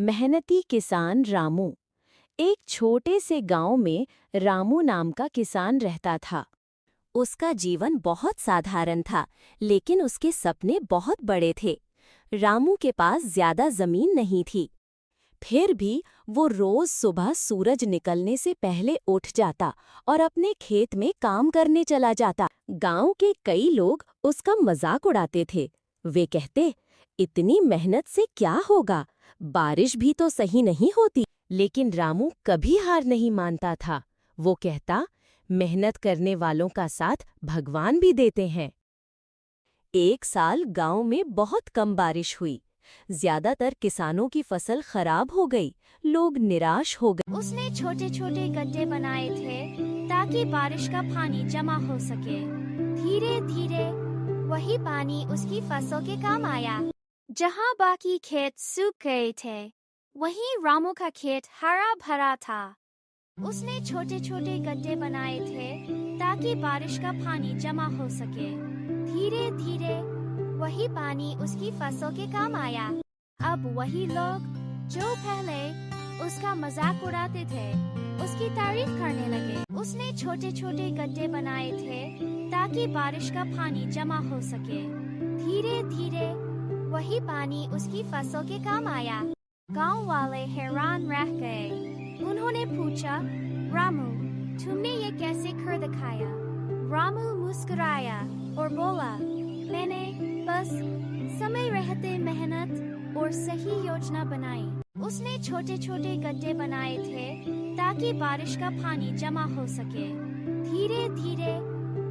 मेहनती किसान रामू। एक छोटे से गांव में रामू नाम का किसान रहता था। उसका जीवन बहुत साधारण था, लेकिन उसके सपने बहुत बड़े थे। रामू के पास ज्यादा जमीन नहीं थी। फिर भी वो रोज सुबह सूरज निकलने से पहले उठ जाता और अपने खेत में काम करने चला जाता। गांव के कई लोग उसका मजाक उड़ाते थे। वे कहते, इतनी मेहनत से क्या होगा, बारिश भी तो सही नहीं होती। लेकिन रामू कभी हार नहीं मानता था। वो कहता, मेहनत करने वालों का साथ भगवान भी देते हैं। एक साल गांव में बहुत कम बारिश हुई। ज्यादातर किसानों की फसल खराब हो गई। लोग निराश हो गए। उसने छोटे छोटे गड्ढे बनाए थे ताकि बारिश का पानी जमा हो सके। धीरे धीरे वही पानी उसकी फसल के काम आया। जहाँ बाकी खेत सूख गए थे, वहीं रामू का खेत हरा भरा था। उसने छोटे छोटे गड्ढे बनाए थे ताकि बारिश का पानी जमा हो सके। धीरे धीरे वही पानी उसकी फसल के काम आया। अब वही लोग जो पहले उसका मजाक उड़ाते थे, उसकी तारीफ करने लगे। उसने छोटे छोटे गड्ढे बनाए थे ताकि बारिश का पानी जमा हो सके। धीरे धीरे वही पानी उसकी फसल के काम आया। गांव वाले हैरान रह गए। उन्होंने पूछा, रामू, तुमने ये कैसे कर दिखाया? रामू मुस्कुराया और बोला, मैंने बस समय रहते मेहनत और सही योजना बनाई। उसने छोटे छोटे गड्ढे बनाए थे ताकि बारिश का पानी जमा हो सके। धीरे धीरे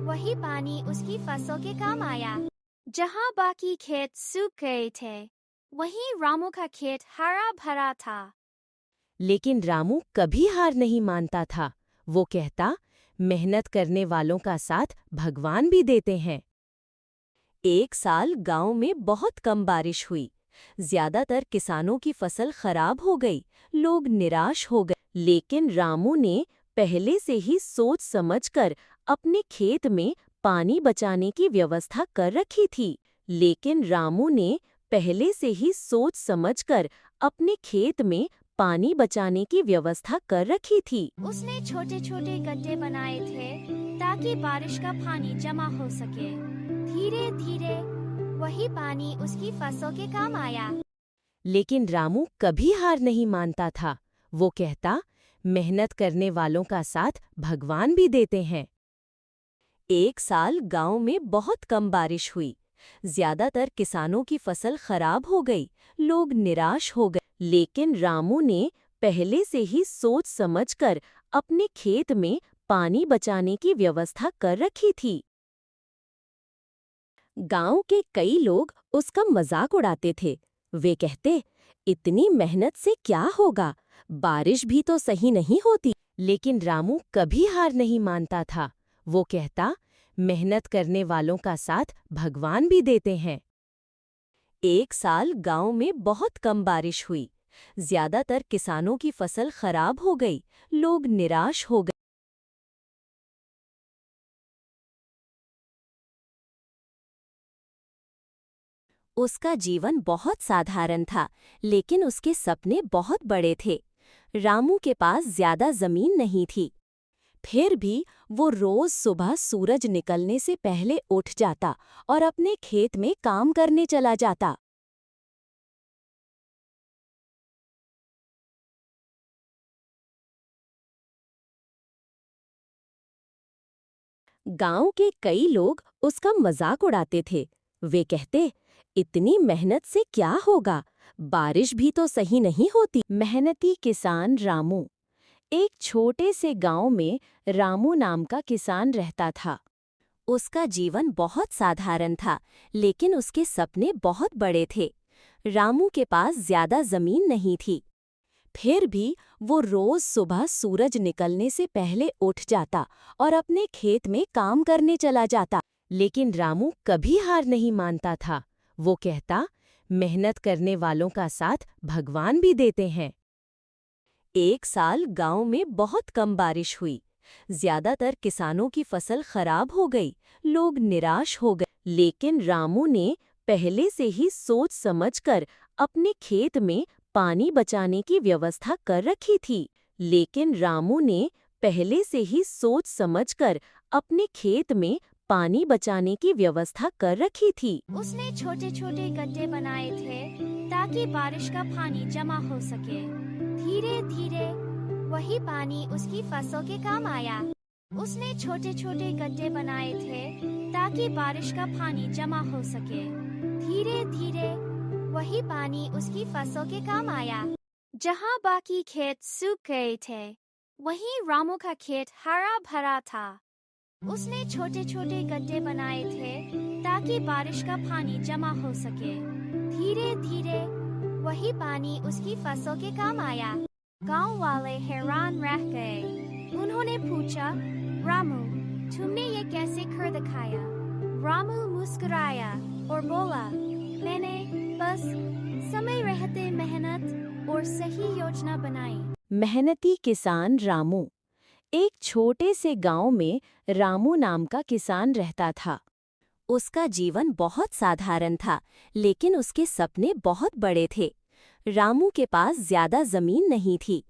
वही पानी उसकी फसल के काम आया। जहाँ बाकी खेत सूख गए थे, वहीं रामू का खेत हरा भरा था। लेकिन रामू कभी हार नहीं मानता था। वो कहता, मेहनत करने वालों का साथ भगवान भी देते हैं। एक साल गांव में बहुत कम बारिश हुई। ज्यादातर किसानों की फसल खराब हो गई। लोग निराश हो गए। लेकिन रामू ने पहले से ही सोच समझकर अपने खेत में पानी बचाने की व्यवस्था कर रखी थी। लेकिन रामू ने पहले से ही सोच समझकर अपने खेत में पानी बचाने की व्यवस्था कर रखी थी। उसने छोटे छोटे गड्ढे बनाए थे ताकि बारिश का पानी जमा हो सके। धीरे धीरे वही पानी उसकी फसल के काम आया। लेकिन रामू कभी हार नहीं मानता था। वो कहता, मेहनत करने वालों का साथ भगवान भी देते हैं। एक साल गांव में बहुत कम बारिश हुई। ज्यादातर किसानों की फसल खराब हो गई। लोग निराश हो गए। लेकिन रामू ने पहले से ही सोच समझकर अपने खेत में पानी बचाने की व्यवस्था कर रखी थी। गांव के कई लोग उसका मजाक उड़ाते थे। वे कहते, इतनी मेहनत से क्या होगा, बारिश भी तो सही नहीं होती। लेकिन रामू कभी हार नहीं मानता था। वो कहता, मेहनत करने वालों का साथ भगवान भी देते हैं। एक साल गांव में बहुत कम बारिश हुई। ज्यादातर किसानों की फसल खराब हो गई। लोग निराश हो गए। उसका जीवन बहुत साधारण था, लेकिन उसके सपने बहुत बड़े थे। रामू के पास ज्यादा जमीन नहीं थी। फिर भी वो रोज सुबह सूरज निकलने से पहले उठ जाता और अपने खेत में काम करने चला जाता। गांव के कई लोग उसका मजाक उड़ाते थे। वे कहते, इतनी मेहनत से क्या होगा, बारिश भी तो सही नहीं होती। मेहनती किसान रामू। एक छोटे से गांव में रामू नाम का किसान रहता था। उसका जीवन बहुत साधारण था, लेकिन उसके सपने बहुत बड़े थे। रामू के पास ज्यादा जमीन नहीं थी। फिर भी वो रोज सुबह सूरज निकलने से पहले उठ जाता और अपने खेत में काम करने चला जाता। लेकिन रामू कभी हार नहीं मानता था। वो कहता, मेहनत करने वालों का साथ भगवान भी देते हैं। एक साल गांव में बहुत कम बारिश हुई। ज्यादातर किसानों की फसल खराब हो गई। लोग निराश हो गए। लेकिन रामू ने पहले से ही सोच समझकर अपने खेत में पानी बचाने की व्यवस्था कर रखी थी। लेकिन रामू ने पहले से ही सोच समझकर अपने खेत में पानी बचाने की व्यवस्था कर रखी थी। उसने छोटे छोटे गड्ढे बनाए थे ताकि बारिश का पानी जमा हो सके। धीरे धीरे वही पानी उसकी फसलों के काम आया। उसने छोटे छोटे गड्ढे बनाए थे ताकि बारिश का पानी जमा हो सके। धीरे धीरे वही पानी उसकी फसलों के काम आया। जहाँ बाकी खेत सूख गए थे, वहीं रामू का खेत हरा भरा था। उसने छोटे छोटे गड्ढे बनाए थे ताकि बारिश का पानी जमा हो सके। धीरे धीरे वही पानी उसकी फसलों के काम आया। गांव वाले हैरान रह गए। उन्होंने पूछा, रामू, तुमने ये कैसे कर दिखाया? रामू मुस्कुराया और बोला, मैंने बस समय रहते मेहनत और सही योजना बनाई। मेहनती किसान रामू। एक छोटे से गांव में रामू नाम का किसान रहता था। उसका जीवन बहुत साधारण था, लेकिन उसके सपने बहुत बड़े थे। रामू के पास ज्यादा जमीन नहीं थी।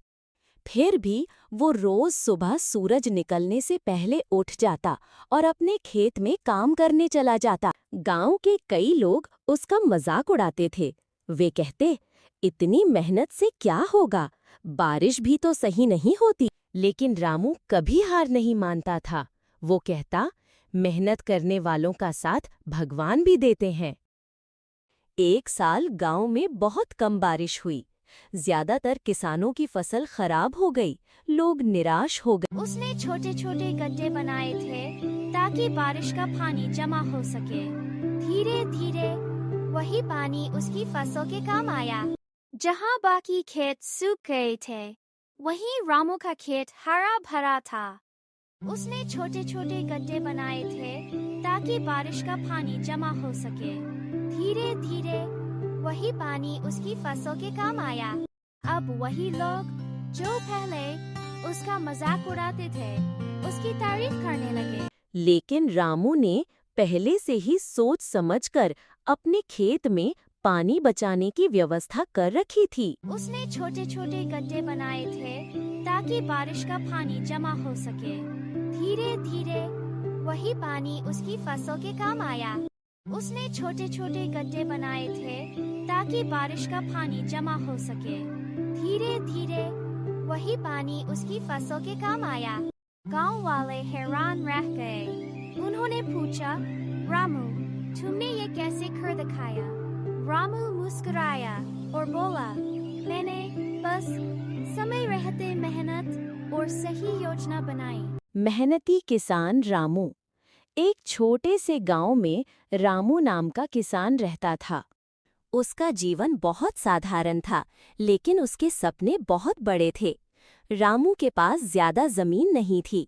फिर भी वो रोज सुबह सूरज निकलने से पहले उठ जाता और अपने खेत में काम करने चला जाता। गांव के कई लोग उसका मजाक उड़ाते थे। वे कहते, इतनी मेहनत से क्या होगा, बारिश भी तो सही नहीं होती। लेकिन रामू कभी हार नहीं मानता था। वो कहता, मेहनत करने वालों का साथ भगवान भी देते हैं। एक साल गांव में बहुत कम बारिश हुई। ज्यादातर किसानों की फसल खराब हो गई। लोग निराश हो गए। उसने छोटे छोटे गड्ढे बनाए थे ताकि बारिश का पानी जमा हो सके। धीरे धीरे वही पानी उसकी फसलों के काम आया। जहाँ बाकी खेत सूख गए थे, वहीं रामू का खेत हरा भरा था। उसने छोटे छोटे गड्ढे बनाए थे ताकि बारिश का पानी जमा हो सके। धीरे धीरे वही पानी उसकी फसलों के काम आया। अब वही लोग जो पहले उसका मजाक उड़ाते थे, उसकी तारीफ करने लगे। लेकिन रामू ने पहले से ही सोच समझकर अपने खेत में पानी बचाने की व्यवस्था कर रखी थी। उसने छोटे छोटे गड्ढे बनाए थे ताकि बारिश का पानी जमा हो सके। धीरे धीरे वही पानी उसकी फसलों के काम आया। उसने छोटे छोटे गड्ढे बनाए थे ताकि बारिश का पानी जमा हो सके। धीरे धीरे वही पानी उसकी फसलों के काम आया। गांव वाले हैरान रह गए। उन्होंने पूछा, रामू, तुमने ये कैसे कर दिखाया? रामू मुस्कुराया और बोला, मैंने बस समय रहते मेहनत और सही योजना बनाई। मेहनती किसान रामू। एक छोटे से गांव में रामू नाम का किसान रहता था। उसका जीवन बहुत साधारण था, लेकिन उसके सपने बहुत बड़े थे। रामू के पास ज्यादा जमीन नहीं थी।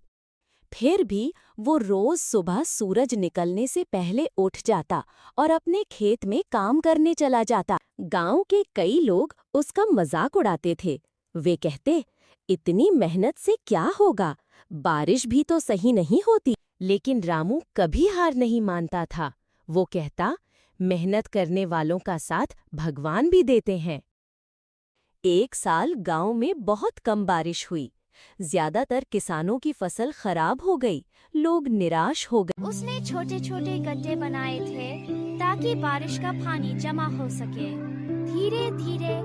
फिर भी वो रोज सुबह सूरज निकलने से पहले उठ जाता और अपने खेत में काम करने चला जाता। गांव के कई लोग उसका मजाक उड़ाते थे। वे कहते, इतनी मेहनत से क्या होगा, बारिश भी तो सही नहीं होती। लेकिन रामू कभी हार नहीं मानता था। वो कहता, मेहनत करने वालों का साथ भगवान भी देते हैं। एक साल गांव में बहुत कम बारिश हुई। ज्यादातर किसानों की फसल खराब हो गई। लोग निराश हो गए। उसने छोटे छोटे गड्ढे बनाए थे ताकि बारिश का पानी जमा हो सके। धीरे धीरे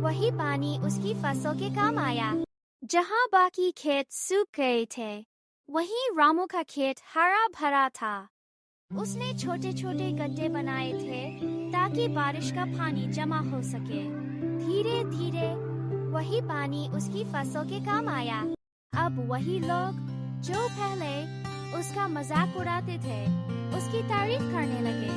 वही पानी उसकी फसलों के काम आया। जहाँ बाकी खेत सूख गए थे, वहीं रामू का खेत हरा भरा था। उसने छोटे छोटे गड्ढे बनाए थे ताकि बारिश का पानी जमा हो सके। धीरे धीरे वही पानी उसकी फसलों के काम आया। अब वही लोग जो पहले उसका मजाक उड़ाते थे, उसकी तारीफ करने लगे।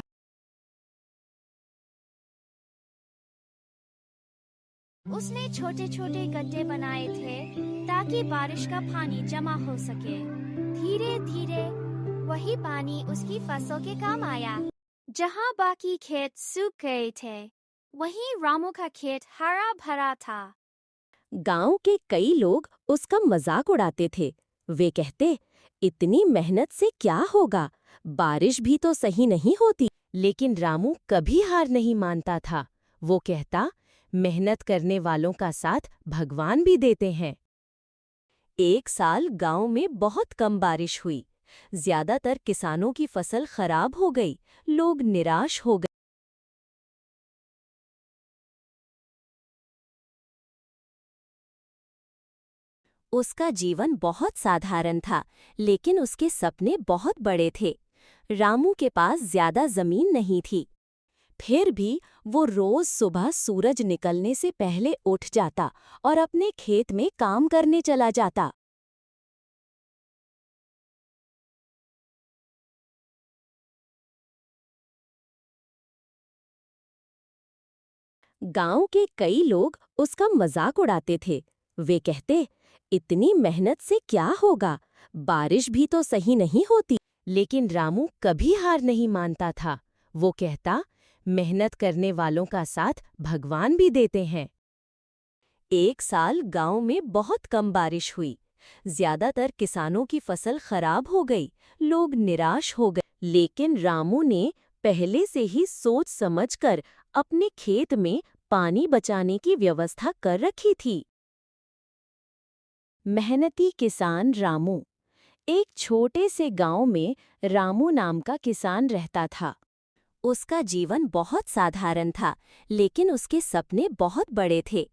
उसने छोटे छोटे गड्ढे बनाए थे ताकि बारिश का पानी जमा हो सके। धीरे धीरे वही पानी उसकी फसलों के काम आया। जहाँ बाकी खेत सूख गए थे, वहीं रामू का खेत हरा भरा था। गांव के कई लोग उसका मजाक उड़ाते थे। वे कहते, इतनी मेहनत से क्या होगा, बारिश भी तो सही नहीं होती। लेकिन रामू कभी हार नहीं मानता था। वो कहता, मेहनत करने वालों का साथ भगवान भी देते हैं। एक साल गांव में बहुत कम बारिश हुई। ज्यादातर किसानों की फसल खराब हो गई। लोग निराश हो गए। उसका जीवन बहुत साधारण था, लेकिन उसके सपने बहुत बड़े थे। रामू के पास ज्यादा जमीन नहीं थी। फिर भी वो रोज सुबह सूरज निकलने से पहले उठ जाता और अपने खेत में काम करने चला जाता। गांव के कई लोग उसका मजाक उड़ाते थे। वे कहते, इतनी मेहनत से क्या होगा, बारिश भी तो सही नहीं होती। लेकिन रामू कभी हार नहीं मानता था। वो कहता, मेहनत करने वालों का साथ भगवान भी देते हैं। एक साल गांव में बहुत कम बारिश हुई। ज्यादातर किसानों की फसल खराब हो गई। लोग निराश हो गए। लेकिन रामू ने पहले से ही सोच समझकर अपने खेत में पानी बचाने की व्यवस्था कर रखी थी। मेहनती किसान रामू। एक छोटे से गांव में रामू नाम का किसान रहता था। उसका जीवन बहुत साधारण था, लेकिन उसके सपने बहुत बड़े थे।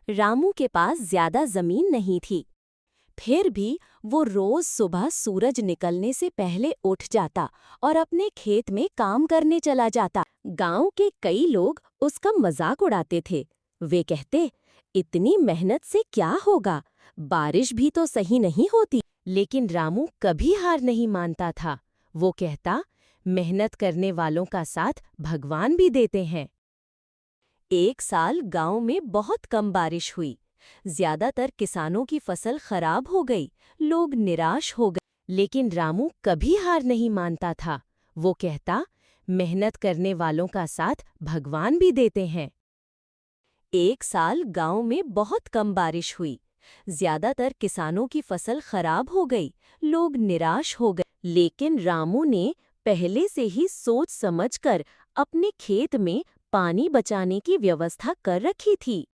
रामू के पास ज्यादा जमीन नहीं थी। फिर भी वो रोज सुबह सूरज निकलने से पहले उठ जाता और अपने खेत में काम करने चला जाता। गांव के कई लोग उसका मजाक उड़ाते थे। वे कहते, इतनी मेहनत से क्या होगा, बारिश भी तो सही नहीं होती। लेकिन रामू कभी हार नहीं मानता था। वो कहता, मेहनत करने वालों का साथ भगवान भी देते हैं। एक साल गांव में बहुत कम बारिश हुई। ज्यादातर किसानों की फसल खराब हो गई। लोग निराश हो गए। लेकिन रामू कभी हार नहीं मानता था। वो कहता, मेहनत करने वालों का साथ भगवान भी देते हैं। एक साल गांव में बहुत कम बारिश हुई। ज्यादातर किसानों की फसल खराब हो गई। लोग निराश हो गए। लेकिन रामू ने पहले से ही सोच समझकर अपने खेत में पानी बचाने की व्यवस्था कर रखी थी।